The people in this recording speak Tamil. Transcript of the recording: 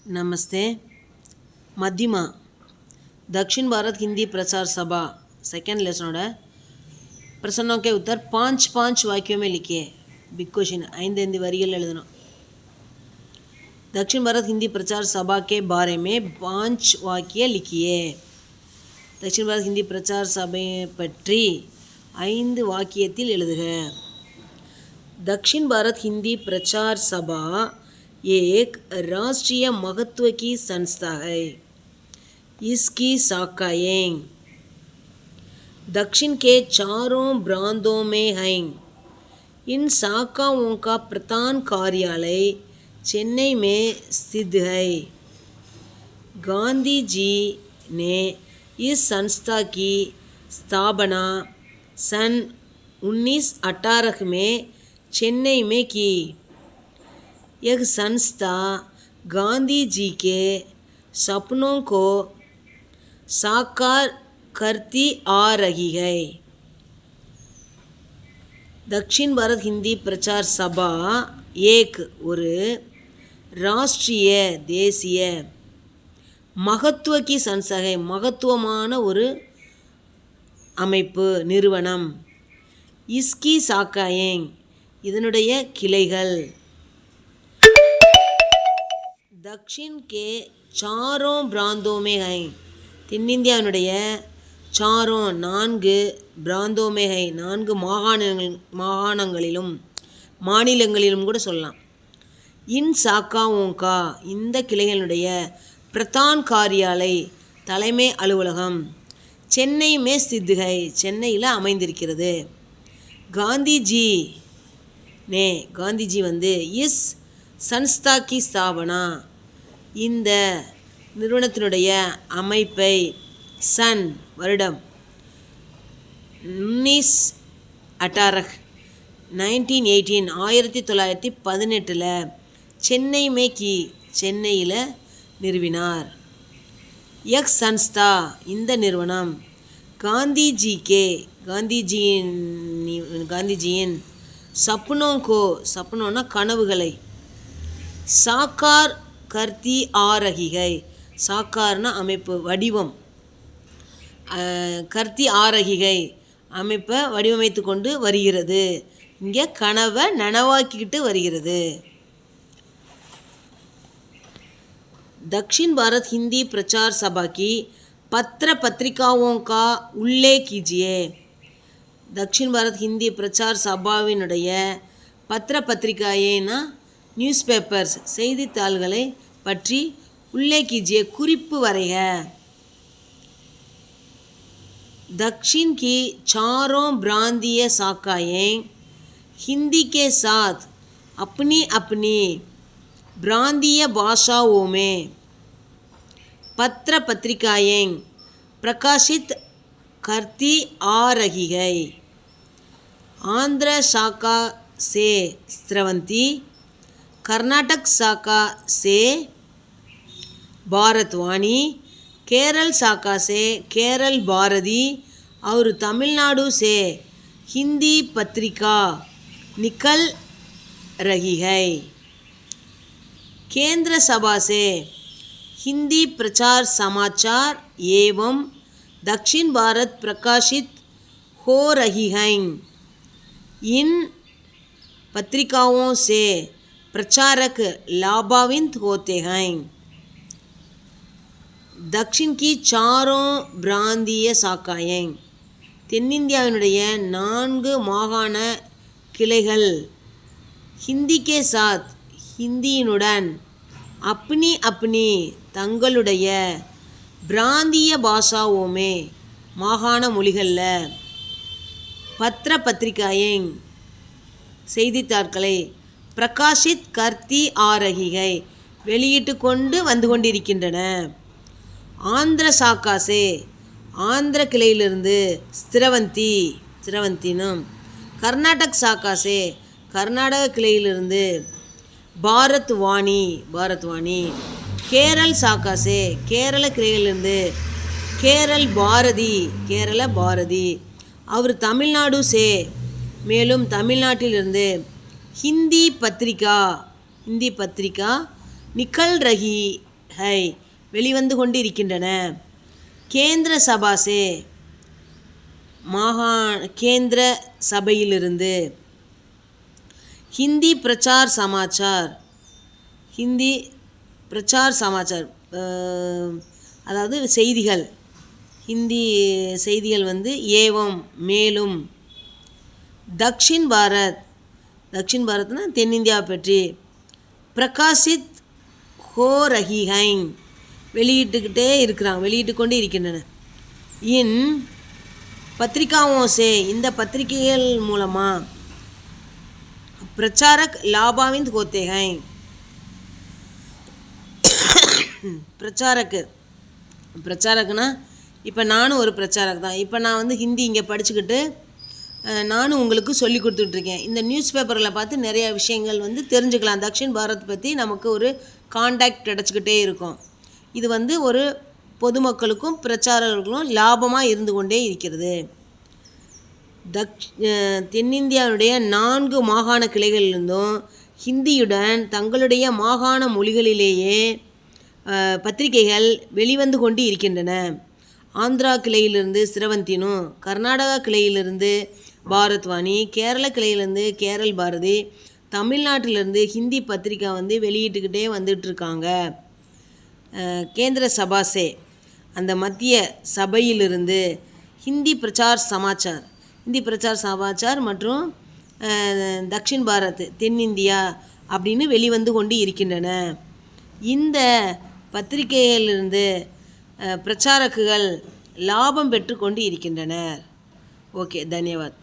नमस्ते। मध्यमा दक्षिण भारत हिंदी प्रचार सभा सेकेंड लेसन प्रश्नों के उत्तर 5 वाक्यों में लिखिए। बिग क्वेश्चन 5 वरिகள் எழுதணும்। दक्षिण भारत हिंदी प्रचार सभा के बारे में 5 वाक्य लिखिए। दक्षिण भारत हिंदी प्रचार सभा பற்றி 5 वाक्यத்தில் எழுதுக। दक्षिण भारत हिंदी प्रचार सभा एक राष्ट्रीय महत्व की संस्था है। इसकी शाखाएं दक्षिण के चारों प्रांतों में हैं। इन शाखाओं का प्रधान कार्यालय चेन्नई में स्थित है। गांधी जी ने इस संस्था की स्थापना सन 1918 में चेन्नई में की। यह संस्था गांधी जी के सपनों को साकार करती आ रही है। दक्षिण भारत हिंदी प्रचार सभा एक ஒரு ராஷ்ட்ரிய தேசிய மகத்துவ की संस्था है। மகத்துவமான ஒரு அமைப்பு நிறுவனம்। इसकी शाखाएं இதனுடைய கிளைகள் दक्षिण के चारों प्रांतों में हैं। தென்னிந்தியாவினுடைய चारों 4 प्रांतों में है। 4 மாகாணங்களிலும் மாநிலங்களிலும் கூட சொல்லலாம்। இன் சாக்காவோं का இந்த கிளைகளுடைய பிரதான் காரியாலய் தலைமை அலுவலகம் சென்னை மே ஸ்தித் है சென்னையில் அமைந்திருக்கிறது। காந்திஜி ने காந்திஜி இஸ் संस्था की स्थापना இந்த நிறுவனத்தினுடைய அமைப்பை சன் வருடம் 1918 சென்னை மேக்கி சென்னையில் நிறுவினார்। யக் சன்ஸ்தா இந்த நிறுவனம் காந்திஜியின் சப்னோங்கோ சப்னோன்னா கனவுகளை சாக்கார் கர்த்தி ஆ ரஹி ஹை சாக்கார்னா அமைப்பு வடிவம் கர்த்தி ஆ ரஹி ஹை அமைப்பை வடிவமைத்து கொண்டு வருகிறது। இங்கே கனவை நனவாக்கிக்கிட்டு வருகிறது। दक्षिण भारत हिंदी प्रचार सभा की पत्र पत्रिकाओं का उल्लेख कीजिए। दक्षिण भारत हिंदी प्रचार சபாவினுடைய பத்திர பத்திரிகைனா நியூஸ் பேப்பர்ஸ் செய்தித்தாள்களை பற்றி उल्लेख कीजिए குறிப்பு வரைக। दक्षिण की चारों प्रांतीय शाखाएं हिंदी के साथ अपनी अपनी प्रांतीय भाषाओं में पत्र पत्रिकाएं प्रकाशित करती आ रही है। आंध्र शाखा से स्रवंती, कर्नाटक शाखा से भारतवाणी, केरल शाखा से केरल भारती और तमिलनाडु से हिंदी पत्रिका निकल रही है। केंद्र सभा से हिंदी प्रचार समाचार एवं दक्षिण भारत प्रकाशित हो रही हैं। इन पत्रिकाओं से प्रचारक लाभान्वित होते हैं। दक्षिण की चारों प्रांतीय शाखाएं தென்னிந்தியாவினுடைய 4 மாகாண கிளைகள் ஹிந்தி கே சாத் ஹிந்தியினுடன் அப்னி அப்னி தங்களுடைய பிராந்திய பாஷாவோமே மாகாண மொழிகளில் பத்திர பத்திரிகாயங் செய்தித்தாட்களை பிரகாஷித் கர்த்தி ஆரகிகை வெளியிட்டு கொண்டு வந்து கொண்டிருக்கின்றன। ஆந்திர சாக்காசே ஆந்திர கிளையிலிருந்து ஸ்திரவந்தினும், கர்நாடக் சாக்காசே கர்நாடக கிளையிலிருந்து பாரத்வாணி, கேரள் சாக்காசே கேரள கிளையிலிருந்து கேரள பாரதி அவர் தமிழ்நாடு சே மேலும் தமிழ்நாட்டிலிருந்து ஹிந்தி பத்திரிகா நிக்கல் ரஹி ஹை வெளிவந்து கொண்டு இருக்கின்றன. கேந்திர சபா சே கேந்திர சபையிலிருந்து. ஹிந்தி பிரச்சார் சமாச்சார் ஹிந்தி பிரச்சார் சமாச்சார் அதாவது செய்திகள், ஹிந்தி செய்திகள் வந்து ஏவம் மேலும். தக்ஷின் பாரத்னா தென்னிந்தியாவை பற்றி. பிரகாசித் ஹோ ரஹி ஹைங் வெளியிட்டு கொண்டு இருக்கின்றன. இன் பத்திரிகாவோं से இந்த பத்திரிகைகள் மூலமாக பிரச்சாரக் லாபாவிந்த் ஹோத்தே ஹை. பிரச்சாரக்குனா இப்போ நானும் ஒரு பிரச்சாரக் தான். இப்போ நான் வந்து ஹிந்தி இங்கே படிச்சுக்கிட்டு நானும் உங்களுக்கு சொல்லி கொடுத்துட்ருக்கேன். இந்த நியூஸ் பேப்பரில் பார்த்து நிறையா விஷயங்கள் வந்து தெரிஞ்சுக்கலாம். தக்ஷின் பாரத் பற்றி நமக்கு ஒரு காண்டாக்ட் கிடச்சிக்கிட்டே இருக்கும். இது வந்து ஒரு பொதுமக்களுக்கும் பிரச்சாரர்களுக்கும் லாபமாக இருந்து கொண்டே இருக்கிறது. தென்னிந்தியாவுடைய 4 மாகாண கிளைகளிலிருந்தும் ஹிந்தியுடன் தங்களுடைய மாகாண மொழிகளிலேயே பத்திரிகைகள் வெளிவந்து கொண்டு இருக்கின்றன. ஆந்திரா கிளையிலிருந்து சிரவந்தினு, கர்நாடகா கிளையிலிருந்து பாரத்வாணி, கேரள கிளையிலேருந்து கேரள் பாரதி, தமிழ்நாட்டிலேருந்து ஹிந்தி பத்திரிக்கை வந்து வெளியிட்டுக்கிட்டே வந்துட்டுருக்காங்க. கேந்திர சபாசே அந்த மத்திய சபையிலிருந்து ஹிந்தி பிரச்சார் சமாச்சார் மற்றும் தக்ஷின் பாரத் தென்னிந்தியா அப்படின்னு வெளிவந்து கொண்டு இருக்கின்றன. இந்த பத்திரிகைகளிலிருந்து பிரச்சாரக்குகள் லாபம் பெற்று கொண்டு இருக்கின்றனர். ஓகே, தன்யவாத்.